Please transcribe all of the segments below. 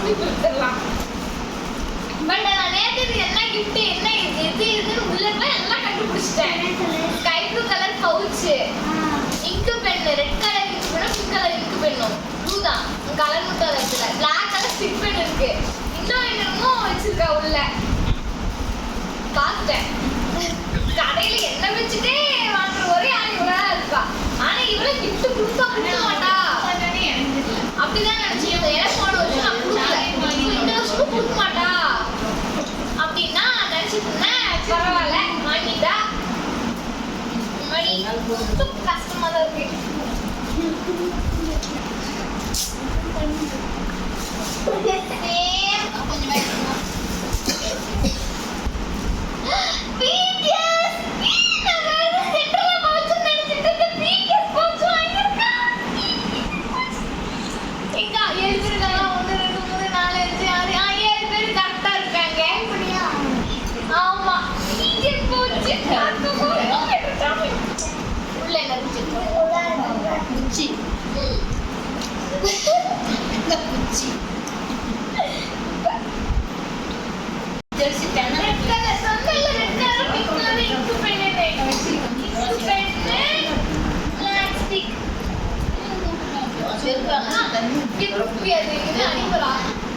அப்படி கொடுத்துடலாம். பட் நான் நேற்று என்ன கிஃப்ட் என்ன எது எதுன்னு உள்ளே எல்லாம் கண்டுபிடிச்சிட்டேன். ஸ்கை ப்ளூ கலர் பவுச்சு, இங்கு பென், ரெட் கலர் இங்கு பென்னும் பிங்க் கலர் இங்கு பென்னும், ப்ளூ தான் கலர் மட்டும் இருக்குல்ல, பிளாக் கலர் ஸ்டிக் பென் இருக்கு, இன்னும் என்னமோ வச்சிருக்கா உள்ள. பார்த்துட்டேன் கடையில என்ன வச்சுட்டே வாங்குற ஒரே ஆள் இவ்வளோ இருக்கா. ஆனா இவ்வளோ கிஃப்ட் கொடுத்தா கொடுக்க மாட்டா அப்படிதான் நினைச்சிருந்தேன். எனக்கு போன வருஷம் நான் கொடுக்கல, இந்த வருஷமும் கொடுக்க மாட்டா அப்படின்னா நினைச்சிட்டு இருந்தேன். பரவாயில்ல வாங்கிட்டா. மணி கஷ்டமா தான் இருக்கு.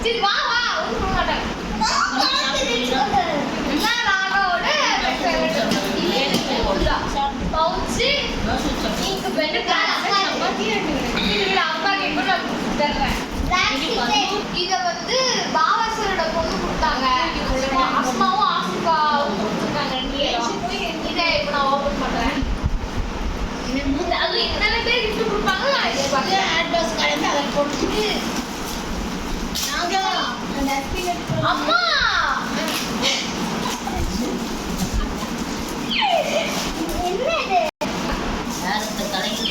சரி வா வா ஒன்றும் மாட்டேன். பவுச்சு இங்கு பெண்ணு அப்பா கேட்போம் நான் தர்றேன். இதை வந்து பாவாசரோட பொண்ணு கொடுத்தாங்க. அஸ்மாவும் ஆசிஃபாவும் கொடுத்துருக்காங்க. இதை இப்போ நான் ஓப்பன் பண்றேன். அது என்னென்ன பேர் கிஃப்ட் கொடுப்பாங்களோ இதை பார்த்து அட்வான்ஸ் கலந்து அதை போட்டுட்டு அம்மா என்னது யாருக்கு தலைக்கு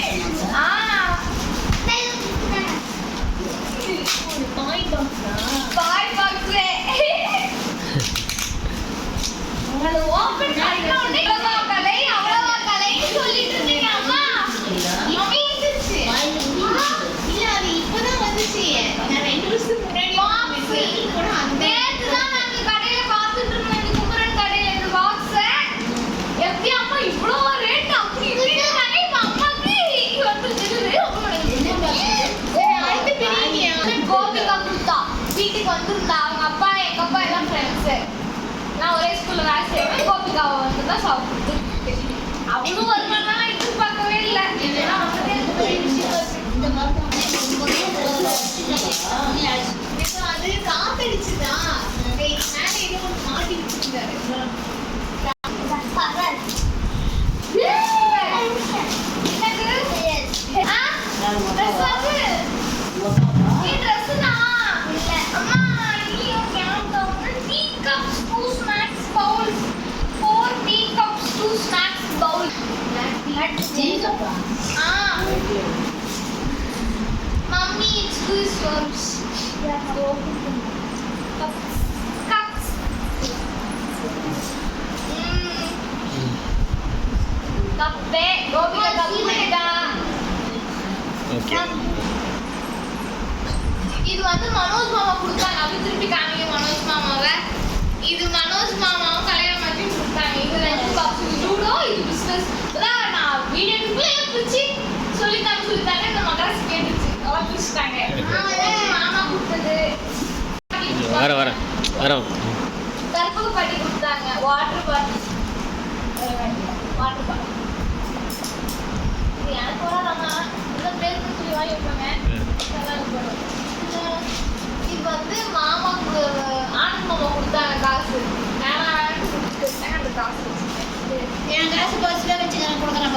பாய் பாக்ஸ் அது ஓபன் பண்ண உடனே கலை அவ்வளவா கலைன்னு சொல்லிட்டு இருந்தீங்க. அம்மா மம்மி வந்துச்சு. இல்ல அது இப்பதான் வந்துச்சு. நான் 2 வருஷத்துக்கு முன்னாடி கூட அந்த நேத்து தான் நாங்க கடையில பார்த்துட்டு இருந்தோம். இந்த குமரன் கடையில இந்த பாக்ஸ் எப்படி அம்மா இவ்ளோ ரேட் அப்படி இப்படி நானே அம்மாக்கு வந்துருச்சு. அடுத்து பெரிய கோபிகா குத்தா வீட்டுக்கு வந்திருந்தா. அவங்க அப்பா எங்க அப்பா எல்லாம் ஃப்ரெண்ட்ஸ். நான் ஒரே ஸ்கூல்ல வேலை செய்வேன். கோபிகாவை வந்து தான் சாப்பிட்டு அவளும் வருமானம் எதிர்பார்க்கவே இல்லை. இதெல்லாம் வந்து பெரிய விஷயம். இந்த மாதிரி அது காத்தடிச்சுதான் மேலே ஏதோ மாட்டி வச்சிருந்தாரு. Mommy, it's goosebumps. Cups. Kappe. Gopika kappeda. Okay. இது வந்து மனோஜ் மாமா கொடுத்தாங்க. அப்படி திருப்பி காமிங்க மனோஜ் மாமாவை. இது மனோஜ் மாமாவும் கல்யாணம் பண்ணி கொடுத்தாங்க. இது 2 பாக்ஸ். இது ஜூடோ, இது பிஸ்னஸ். அதான் நான் வீடியோக்குள்ளே பிடிச்சி சொல்லித்தாங்க இந்த மதராசி கேட்டுச்சு. அவன் பிடிச்சிட்டாங்க. மாமா கொடுத்தது வர கற்பக பாட்டி கொடுத்தாங்க. வாட்டர் பாட்டில் எனக்கு வராதம்மா. இந்த பேர் சொல்லி வாங்கி வைப்பாங்க. இது வந்து மாமா ஆனந்த் மாமா கொடுத்தாங்க காசு. நான் கொடுத்துட்டேன். அந்த காசு வச்சுட்டேன். என் காசு பஸ்ல வச்சு நான் கொடுக்குறேன்.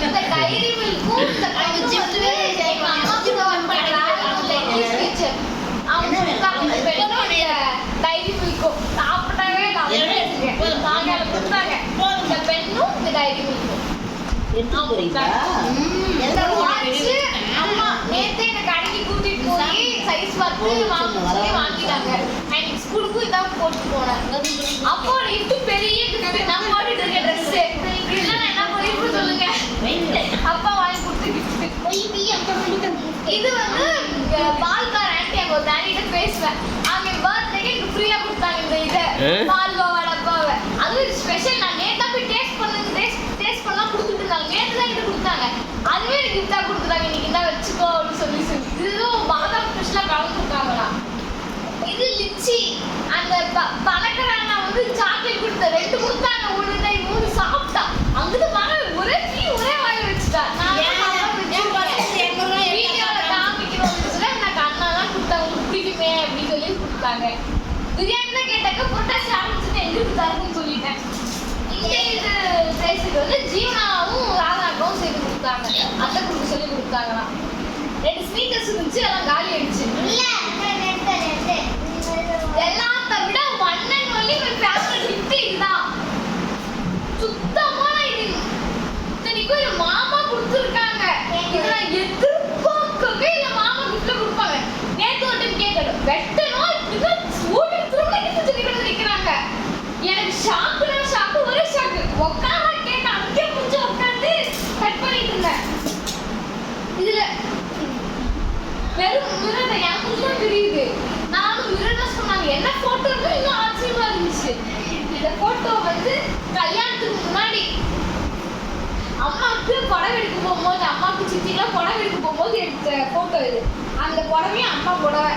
இந்த டைரி மில்க்கும் இந்த ஜிப்ல எங்க அம்மாக்கு தான் பண்ணாங்க. டீச்சர் அவங்க பெண்ணோட டைரி மில்க்கும் சாப்பிட்டாவே நாங்க கொடுத்தாங்க. இந்த பெண்ணும் இந்த டைரி மில்க்கும் அம்மா நேத்தே இந்த கடைக்கு கூட்டிட்டு போய் சைஸ் பார்த்து வாங்கிட்டாங்க. அன்னைக்கு ஸ்கூலுக்கும் இதான் போட்டு போனேன். அப்போ இது பெரிய நான் போட்டுட்டு இருக்க ட்ரெஸ் இதெல்லாம் என்ன பண்ணி சொல்லுங்க. அப்பா வாங்கி கொடுத்து இது வந்து பால்கார ஆண்டி அங்க ஒரு தாண்டிட்டு பேசுவேன். பால்கோவா டப்பாவை. அது ஸ்பெஷல். நான் நேத்தா போய் டேஸ்ட் பண்ணா கொடுத்துட்டு இருந்தாங்க. நேத்து தான் இது கொடுத்தாங்க. அதுவே எனக்கு கிஃப்டா கொடுத்துட்டாங்க. இன்னைக்கு என்ன வச்சுக்கோ அப்படின்னு சொல்லி இதுவும் பாதாம் ஸ்பெஷலா கலந்துருக்காங்களா. இது லிச்சி. அந்த பணக்காரண்ணா வந்து சாக்லேட் கொடுத்த 2 கொடுத்தாங்க. 1 3 சாப்பிட்டா. அங்கிட்டு பாரு ஒரே வாயில வச்சுட்டா. நான் வீடியோல காமிக்கணும்னு சொல்லி எனக்கு அண்ணா தான் கொடுத்தாங்க. உங்களுக்கு பிடிக்குமே அப்படின்னு சொல்லி கொடுத்தாங்க. பிரியாணி தான் கேட்டாக்க புரட்டாசி ஆரம்பிச்சுட்டு எங்களுக்கு தருன்னு சொல்லிட்டேன். இங்கே இது பேசுறது வந்து ஜீவனாவும் ராதாக்கும் செய்து கொடுத்தாங்க. அத்தை கொடுக்க சொல்லி கொடுத்தாங்களாம். 2 ஸ்னீக்கர்ஸ் இருந்துச்சு, அதெல்லாம் காலி ஆயிடுச்சு. எல்லாத்த விட one and only my favourite gift இதுதான். சுத்தமான இது. இத்தனைக்கும் இது மாமா கொடுத்துருக்காங்க. இதை நான் எதிர்பார்க்கவே இல்லை. மாமா கிஃப்ட்ல கொடுப்பாங்க. நேற்று ஒரு டைம் கேட்கணும் வெட்டணும் நிக்கிறாங்க. எனக்கு ஷாக்குனா ஷாக்கு, ஒரே ஷாக்கு. உட்கார கேட்க அங்கே கொஞ்சம் உட்காந்து கட் பண்ணிட்டு இருந்தேன். இதுல வெறும் மிரர் எனக்கு கொஞ்சம் தெரியுது. நானும் மிரர் சொன்னாங்க. என்ன போட்டோ இன்னும் ஆச்சரியமா இருந்துச்சு. இந்த போட்டோ வந்து கல்யாணத்துக்கு முன்னாடி அம்மாவுக்கு புடவை எடுக்க போகும்போது, அம்மாவுக்கு சித்திலாம் புடவை எடுக்க போகும்போது எடுத்த போட்டோ இது. அந்த புடவையும் அம்மா புடவை